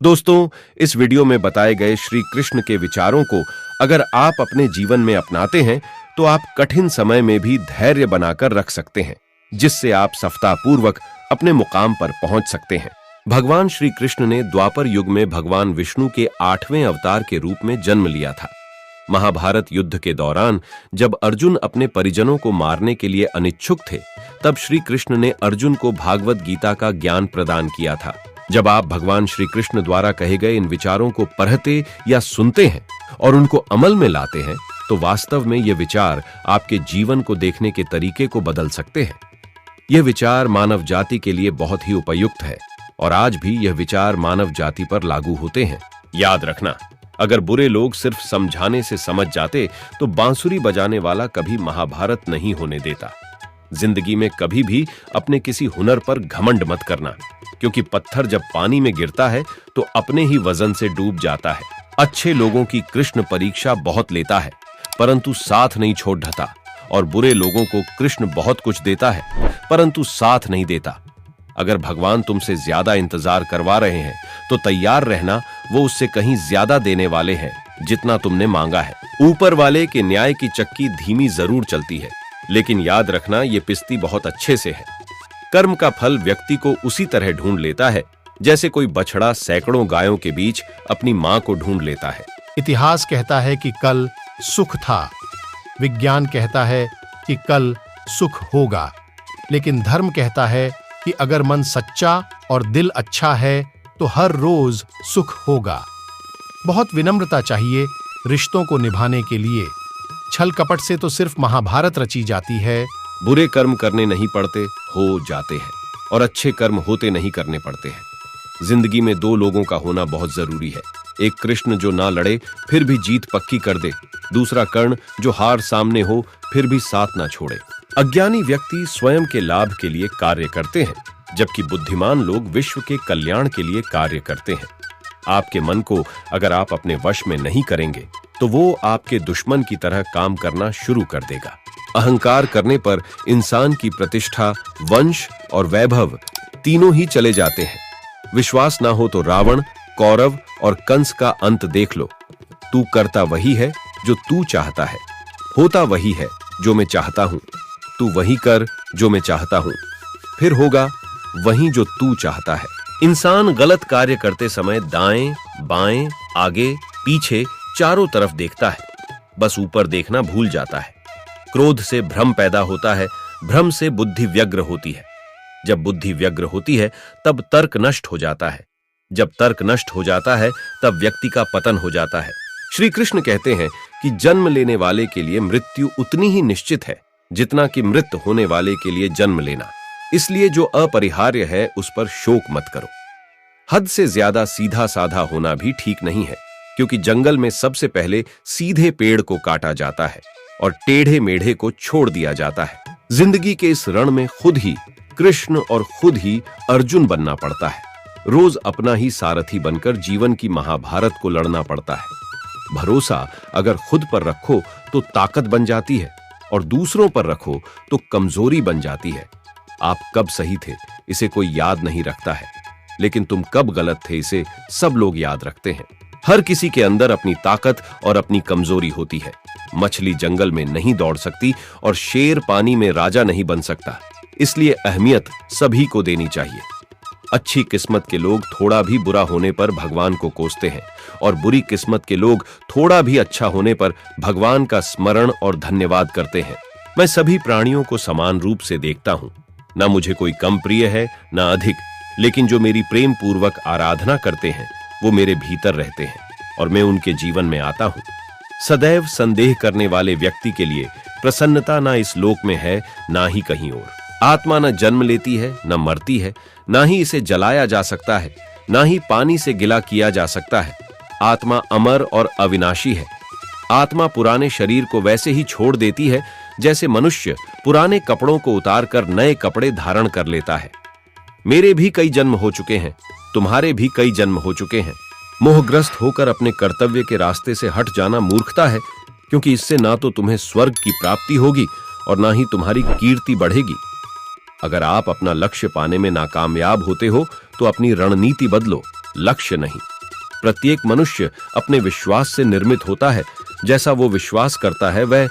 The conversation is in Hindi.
दोस्तों, इस वीडियो में बताए गए श्री कृष्ण के विचारों को अगर आप अपने जीवन में अपनाते हैं तो आप कठिन समय में भी धैर्य बनाकर रख सकते हैं, जिससे आप सफलतापूर्वक अपने मुकाम पर पहुंच सकते हैं। भगवान श्री कृष्ण ने द्वापर युग में भगवान विष्णु के 8वें अवतार के रूप में जन्म लिया था। महाभारत युद्ध के दौरान जब अर्जुन अपने परिजनों को मारने के लिए अनिच्छुक थे, तब श्री कृष्ण ने अर्जुन को भागवत गीता का ज्ञान प्रदान किया था। जब आप भगवान श्री कृष्ण द्वारा कहे गए इन विचारों को पढ़ते या सुनते हैं और उनको अमल में लाते हैं, तो वास्तव में ये विचार आपके जीवन को देखने के तरीके को बदल सकते हैं। यह विचार मानव जाति के लिए बहुत ही उपयुक्त है और आज भी यह विचार मानव जाति पर लागू होते हैं। याद रखना, अगर बुरे लोग सिर्फ समझाने से समझ जाते तो बांसुरी बजाने वाला कभी महाभारत नहीं होने देता। जिंदगी में कभी भी अपने किसी हुनर पर घमंड मत करना, क्योंकि पत्थर जब पानी में गिरता है तो अपने ही वजन से डूब जाता है। अच्छे लोगों की कृष्ण परीक्षा बहुत लेता है, परंतु साथ नहीं छोड़ देता, और बुरे लोगों को कृष्ण बहुत कुछ देता है, परंतु साथ नहीं देता। अगर भगवान तुमसे ज्यादा इंतजार करवा रहे हैं तो तैयार रहना, वो उससे कहीं ज्यादा देने वाले हैं जितना तुमने मांगा है। ऊपर वाले के न्याय की चक्की धीमी जरूर चलती है, लेकिन याद रखना ये पिसती बहुत अच्छे से है। कर्म का फल व्यक्ति को उसी तरह ढूंढ लेता है जैसे कोई बछड़ा सैकड़ों गायों के बीच अपनी मां को ढूंढ लेता है। इतिहास कहता है कि कल सुख था, विज्ञान कहता है कि कल सुख होगा, लेकिन धर्म कहता है कि अगर मन सच्चा और दिल अच्छा है तो हर रोज सुख होगा। बहुत विनम्रता चाहिए रिश्तों को निभाने के लिए। छल कपट से तो सिर्फ महाभारत रची जाती है। बुरे कर्म करने नहीं पड़ते, हो जाते हैं, और अच्छे कर्म होते नहीं करने पड़ते हैं। जिंदगी में दो लोगों का होना बहुत जरूरी है। एक कृष्ण जो ना लड़े फिर भी जीत पक्की कर दे, दूसरा कर्ण जो हार सामने हो फिर भी साथ ना छोड़े। अज्ञानी व्यक्ति स्वयं के लाभ के लिए कार्य करते हैं, जबकि बुद्धिमान लोग विश्व के कल्याण के लिए कार्य करते हैं। आपके मन को अगर आप अपने वश में नहीं करेंगे तो वो आपके दुश्मन की तरह काम करना शुरू कर देगा। अहंकार करने पर इंसान की प्रतिष्ठा, वंश और वैभव तीनों ही चले जाते हैं। विश्वास ना हो तो रावण, कौरव और कंस का अंत देख लो। तू करता वही है जो तू चाहता है, होता वही है जो मैं चाहता हूं। तू वही कर जो मैं चाहता हूं, फिर होगा वही जो तू चाहता है। इंसान गलत कार्य करते समय दाएं, बाएं, आगे, पीछे चारों तरफ देखता है, बस ऊपर देखना भूल जाता है। क्रोध से भ्रम पैदा होता है, भ्रम से बुद्धि व्यग्र होती है। जब बुद्धि व्यग्र होती है तब तर्क नष्ट हो जाता है। जब तर्क नष्ट हो जाता है तब व्यक्ति का पतन हो जाता है। श्री कृष्ण कहते हैं कि जन्म लेने वाले के लिए मृत्यु उतनी ही निश्चित है जितना कि मृत होने वाले के लिए जन्म लेना। इसलिए जो अपरिहार्य है उस पर शोक मत करो। हद से ज्यादा सीधा साधा होना भी ठीक नहीं है, क्योंकि जंगल में सबसे पहले सीधे पेड़ को काटा जाता है और टेढ़े मेढ़े को छोड़ दिया जाता है। जिंदगी के इस रण में खुद ही कृष्ण और खुद ही अर्जुन बनना पड़ता है। रोज अपना ही सारथी बनकर जीवन की महाभारत को लड़ना पड़ता है। भरोसा अगर खुद पर रखो तो ताकत बन जाती है, और दूसरों पर रखो तो कमजोरी बन जाती है। आप कब सही थे इसे कोई याद नहीं रखता है, लेकिन तुम कब गलत थे इसे सब लोग याद रखते हैं। हर किसी के अंदर अपनी ताकत और अपनी कमजोरी होती है। मछली जंगल में नहीं दौड़ सकती और शेर पानी में राजा नहीं बन सकता, इसलिए अहमियत सभी को देनी चाहिए। अच्छी किस्मत के लोग थोड़ा भी बुरा होने पर भगवान को कोसते हैं, और बुरी किस्मत के लोग थोड़ा भी अच्छा होने पर भगवान का स्मरण और धन्यवाद करते हैं। मैं सभी प्राणियों को समान रूप से देखता हूं, ना मुझे कोई कम प्रिय है ना अधिक, लेकिन जो मेरी प्रेम पूर्वक आराधना करते हैं वो मेरे भीतर रहते हैं और मैं उनके जीवन में आता हूं। सदैव संदेह करने वाले व्यक्ति के लिए प्रसन्नता ना इस लोक में है ना ही कहीं और। आत्मा न जन्म लेती है न मरती है, ना ही इसे जलाया जा सकता है, ना ही पानी से गिला किया जा सकता है। आत्मा अमर और अविनाशी है। आत्मा पुराने शरीर को वैसे ही छोड़ देती है जैसे मनुष्य पुराने कपड़ों को उतारकर नए कपड़े धारण कर लेता है। मेरे भी कई जन्म हो चुके हैं, तुम्हारे भी कई जन्म हो चुके हैं। मोहग्रस्त होकर अपने कर्तव्य के रास्ते से हट जाना मूर्खता है, क्योंकि इससे ना तो तुम्हें स्वर्ग की प्राप्ति होगी और ना ही तुम्हारी कीर्ति बढ़ेगी। अगर आप अपना लक्ष्य पाने में नाकामयाब होते हो तो अपनी रणनीति बदलो, लक्ष्य नहीं। प्रत्येक मनुष्य अपने विश्वास से निर्मित होता है। जैसा वो विश्वास करता है वह